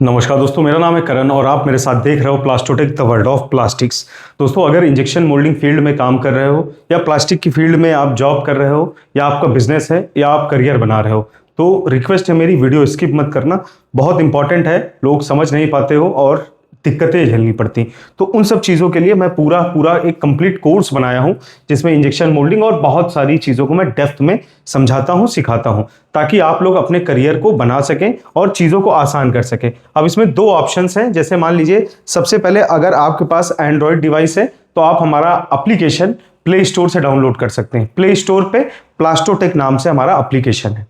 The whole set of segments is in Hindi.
नमस्कार दोस्तों, मेरा नाम है करण और आप मेरे साथ देख रहे हो प्लास्टोटेक द वर्ल्ड ऑफ प्लास्टिक्स। दोस्तों, अगर इंजेक्शन मोल्डिंग फील्ड में काम कर रहे हो या प्लास्टिक की फील्ड में आप जॉब कर रहे हो या आपका बिजनेस है या आप करियर बना रहे हो, तो रिक्वेस्ट है मेरी, वीडियो स्किप मत करना। बहुत इंपॉर्टेंट है, लोग समझ नहीं पाते हो और दिक्कतें झेलनी पड़ती। तो उन सब चीज़ों के लिए मैं पूरा एक कंप्लीट कोर्स बनाया हूं, जिसमें इंजेक्शन मोल्डिंग और बहुत सारी चीज़ों को मैं डेप्थ में समझाता हूं, सिखाता हूं, ताकि आप लोग अपने करियर को बना सकें और चीज़ों को आसान कर सकें। अब इसमें दो ऑप्शंस हैं। जैसे मान लीजिए, सबसे पहले अगर आपके पास एंड्रॉयड डिवाइस है तो आप हमारा एप्लीकेशन प्ले स्टोर से डाउनलोड कर सकते हैं। प्ले स्टोर पे प्लास्टोटेक नाम से हमारा एप्लीकेशन है।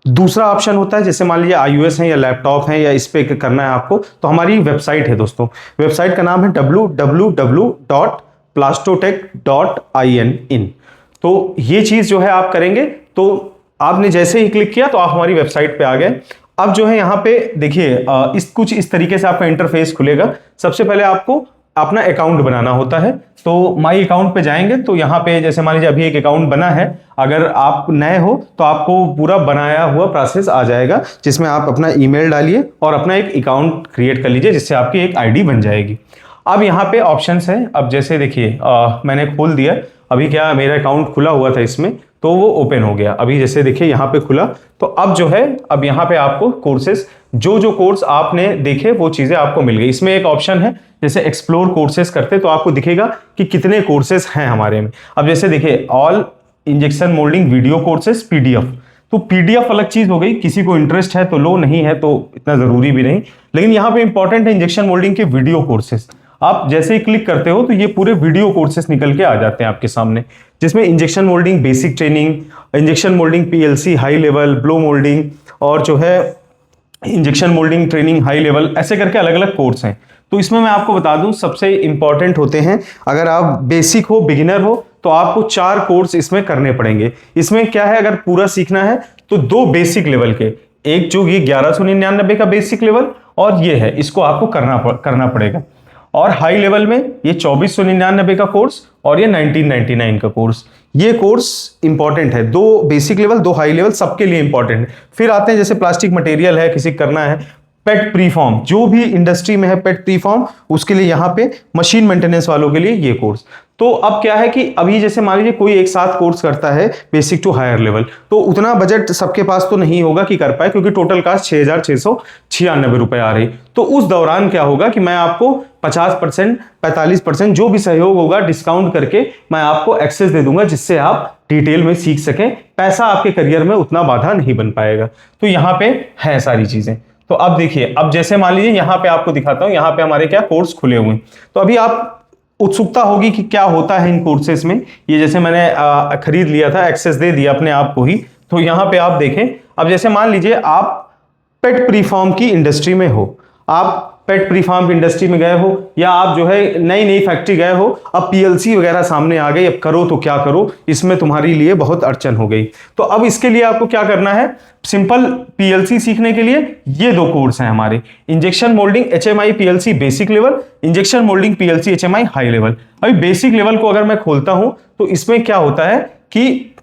दूसरा ऑप्शन होता है, जैसे मान लीजिए iOS है या लैपटॉप है या इस पे करना है आपको, तो हमारी वेबसाइट है दोस्तों। वेबसाइट का नाम है www.plastotech.in। तो ये चीज़ जो है आप करेंगे तो आपने जैसे ही क्लिक किया तो आप हमारी वेबसाइट पे आ गए। अब जो है यहाँ पे देखिए, कुछ इस तरीके से आपका इंटरफेस खुलेगा। सबसे पहले आपको अपना अकाउंट बनाना होता है। तो माई अकाउंट पे जाएंगे तो यहाँ पे जैसे मान लीजिए अभी एक अकाउंट बना है। अगर आप नए हो तो आपको पूरा बनाया हुआ प्रोसेस आ जाएगा, जिसमें आप अपना ईमेल डालिए और अपना एक अकाउंट क्रिएट कर लीजिए, जिससे आपकी एक आईडी बन जाएगी। अब यहाँ पे ऑप्शंस हैं। अब जैसे देखिए, मैंने खोल दिया। अभी क्या मेरा अकाउंट खुला हुआ था इसमें, तो वो ओपन हो गया। अभी जैसे देखिए यहाँ पे खुला, तो अब जो है अब यहाँ पे आपको कोर्सेज, जो कोर्स आपने देखे वो चीजें आपको मिल गई। इसमें एक ऑप्शन है, जैसे एक्सप्लोर कोर्सेज करते तो आपको दिखेगा कि कितने कोर्सेज हैं हमारे में। अब जैसे देखिए, all injection moulding video courses PDF. तो पीडीएफ अलग चीज हो गई, किसी को इंटरेस्ट है तो लो, नहीं है तो इतना जरूरी भी नहीं। लेकिन यहाँ पे इंपॉर्टेंट है इंजेक्शन मोल्डिंग के वीडियो कोर्सेज। आप जैसे ही क्लिक करते हो तो ये पूरे वीडियो कोर्सेज निकल के आ जाते हैं आपके सामने, जिसमें injection moulding basic training, injection moulding PLC high level, blow moulding, और जो है injection moulding training high level, ऐसे करके अलग अलग कोर्स हैं। तो इसमें मैं आपको बता दूं, सबसे इंपॉर्टेंट होते हैं, अगर आप बेसिक हो, बिगिनर हो, तो आपको 4 कोर्स इसमें करने पड़ेंगे। इसमें क्या है, अगर पूरा सीखना है तो 2 बेसिक लेवल के, एक जो ये 1199 का बेसिक लेवल और ये है, इसको आपको करना पड़ेगा। और हाई लेवल में ये 2499 का कोर्स और ये 1999 का कोर्स। ये कोर्स इंपॉर्टेंट है, 2 बेसिक लेवल 2 हाई लेवल, सबके लिए इंपॉर्टेंट है। फिर आते हैं जैसे प्लास्टिक मटेरियल है, किसी करना है, पेट प्रीफॉर्म, जो भी इंडस्ट्री में है पेट प्रीफॉर्म, उसके लिए यहाँ पे मशीन मेंटेनेंस वालों के लिए ये कोर्स। तो अब क्या है कि अभी जैसे मान लीजिए कोई एक साथ कोर्स करता है बेसिक टू हायर लेवल, तो उतना बजट सबके पास तो नहीं होगा कि कर पाए, क्योंकि टोटल कास्ट 6696 रुपए आ रही। तो उस दौरान क्या होगा कि मैं आपको 50%, 45% जो भी सहयोग होगा डिस्काउंट करके मैं आपको एक्सेस दे दूंगा, जिससे आप डिटेल में सीख सकें। पैसा आपके करियर में उतना बाधा नहीं बन पाएगा। तो यहाँ पे है सारी चीजें। तो अब देखिए, अब जैसे मान लीजिए यहाँ पे आपको दिखाता हूँ, यहाँ पे हमारे क्या कोर्स खुले हुए हैं। तो अभी आप उत्सुकता होगी कि क्या होता है इन कोर्सेज में। ये जैसे मैंने खरीद लिया था, एक्सेस दे दिया अपने आप को ही। तो यहाँ पे आप देखें, अब जैसे मान लीजिए आप पेट प्रीफॉर्म की इंडस्ट्री में हो, आप पेट प्रीफॉर्म की इंडस्ट्री में गए हो, या आप जो है नई फैक्ट्री गए हो, अब पीएलसी वगैरह सामने आ गई, अब करो तो क्या करो, इसमें तुम्हारे लिए बहुत अड़चन हो गई। तो अब इसके लिए आपको क्या करना है, सिंपल पीएलसी सीखने के लिए ये 2 कोर्स हैं हमारे, injection moulding HMI PLC basic level, injection moulding PLC HMI high level. अभी बेसिक लेवल को अगर मैं खोलता हूं तो इसमें क्या होता है कि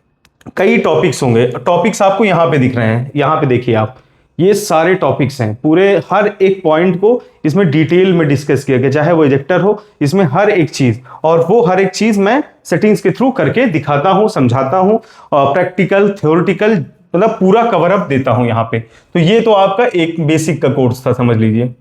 कई टॉपिक्स होंगे। टॉपिक्स आपको यहां पे दिख रहे हैं, यहां पे देखिए आप, ये सारे टॉपिक्स हैं, पूरे हर एक पॉइंट को इसमें डिटेल में डिस्कस किया गया, चाहे वो इजेक्टर हो, इसमें हर एक चीज, और वो हर एक चीज मैं सेटिंग्स के थ्रू करके दिखाता हूं, समझाता हूं, प्रैक्टिकल थ्योरेटिकल, मतलब पूरा कवर अप देता हूं यहाँ पे। तो ये तो आपका एक बेसिक का कोर्स था, समझ लीजिए।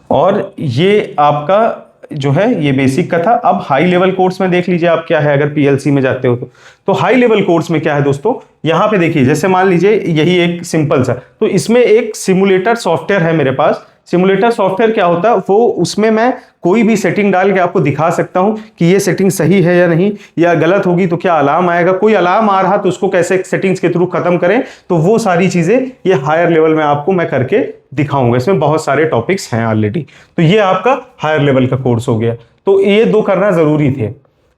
और ये आपका जो है ये बेसिक का था। अब हाई लेवल कोर्स में देख लीजिए आप क्या है, अगर पीएलसी में जाते हो तो हाई लेवल कोर्स में क्या है दोस्तों, यहां पे देखिए, जैसे मान लीजिए यही एक सिंपल सा, तो इसमें एक सिमुलेटर सॉफ्टवेयर है मेरे पास। सिमुलेटर सॉफ्टवेयर क्या होता है, वो उसमें मैं कोई भी सेटिंग डाल के आपको दिखा सकता हूं कि ये सेटिंग सही है या नहीं, या गलत होगी तो क्या अलार्म आएगा, कोई अलार्म आ रहा तो उसको कैसे सेटिंग्स के थ्रू खत्म करें। तो वो सारी चीजें ये हायर लेवल में आपको मैं करके दिखाऊंगा। इसमें बहुत सारे टॉपिक्स हैं ऑलरेडी। तो ये आपका हायर लेवल का कोर्स हो गया। तो ये 2 करना जरूरी थे।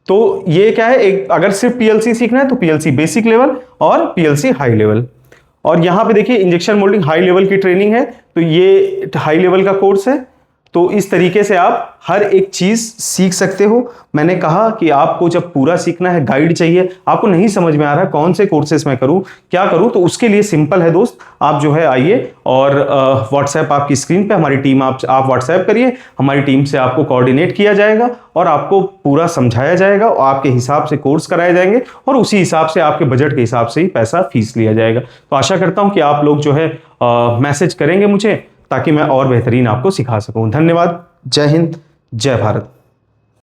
तो ये क्या है, एक अगर सिर्फ पीएलसी सीखना है तो पीएलसी बेसिक लेवल और पीएलसी हाई लेवल। और यहां पे देखिए इंजेक्शन मोल्डिंग हाई लेवल की ट्रेनिंग है, तो ये हाई लेवल का कोर्स है। तो इस तरीके से आप हर एक चीज सीख सकते हो। मैंने कहा कि आपको जब पूरा सीखना है, गाइड चाहिए, आपको नहीं समझ में आ रहा कौन से कोर्सेस मैं करूं, क्या करूं, तो उसके लिए सिंपल है दोस्त, आप जो है आइए और व्हाट्सएप आपकी स्क्रीन पे हमारी टीम, आप व्हाट्सएप करिए, हमारी टीम से आपको कोऑर्डिनेट किया जाएगा और आपको पूरा समझाया जाएगा और आपके हिसाब से कोर्स कराए जाएंगे और उसी हिसाब से आपके बजट के हिसाब से ही पैसा फीस लिया जाएगा। तो आशा करता हूं कि आप लोग जो है मैसेज करेंगे मुझे, ताकि मैं और बेहतरीन आपको सिखा सकूं। धन्यवाद। जय हिंद, जय भारत।